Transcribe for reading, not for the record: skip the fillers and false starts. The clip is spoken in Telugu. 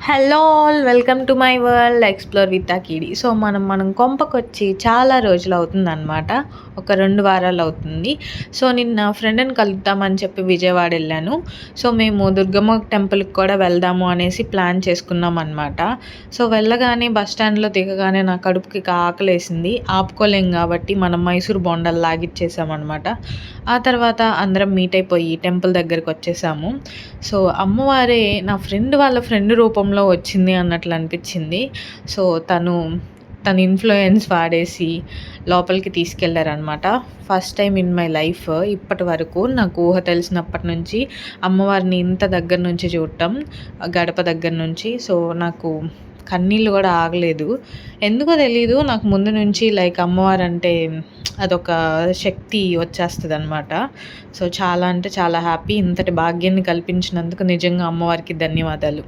Hello all welcome to my world explore with అకీడి. సో మనం కొంపకొచ్చి చాలా రోజులు అవుతుందన్నమాట. ఒక 2 వారాలు అవుతుంది. సో నిన్న ఫ్రెండ్‌ని కలుద్దామని చెప్పి విజయవాడ వెళ్ళాను. సో మేము దుర్గమ్మ టెంపుల్‌కి కూడా వెళ్దాము అనేసి ప్లాన్ చేసుకున్నామన్నమాట. సో వెళ్ళగానే బస్ స్టాండ్‌లో దిగగానే నా కడుపుకి ఆకలేసింది. ఆపుకోలేం కాబట్టి మనం మైసూర్ బోండాలు లాగిచ్చేసామన్నమాట. ఆ తర్వాత అందరం మీట్ అయిపోయి టెంపుల్ దగ్గరకొచ్చేసాము. సో అమ్మవారే నా ఫ్రెండ్ వాళ్ళ ఫ్రెండ్ రూపంలో వచ్చింది అన్నట్లు అనిపించింది. సో తన ఇన్‌ఫ్లూయెన్స్ వాడేసి లోపలికి తీసుకెళ్లారనమాట. First time in my life ఇప్పటి వరకు నాకు ఊహ తెలిసినప్పటి నుంచి అమ్మవారిని ఇంత దగ్గర నుంచి చూడటం, గడప దగ్గర నుంచి. సో నాకు కన్నీళ్ళు కూడా ఆగలేదు. ఎందుకో తెలీదు, నాకు ముందు నుంచి లైక్ అమ్మవారంటే అదొక శక్తి వచ్చేస్తదనమాట. సో చాలా అంటే చాలా హ్యాపీ. ఇంతటి భాగ్యాన్ని కల్పించినందుకు నిజంగా అమ్మవారికి ధన్యవాదాలు.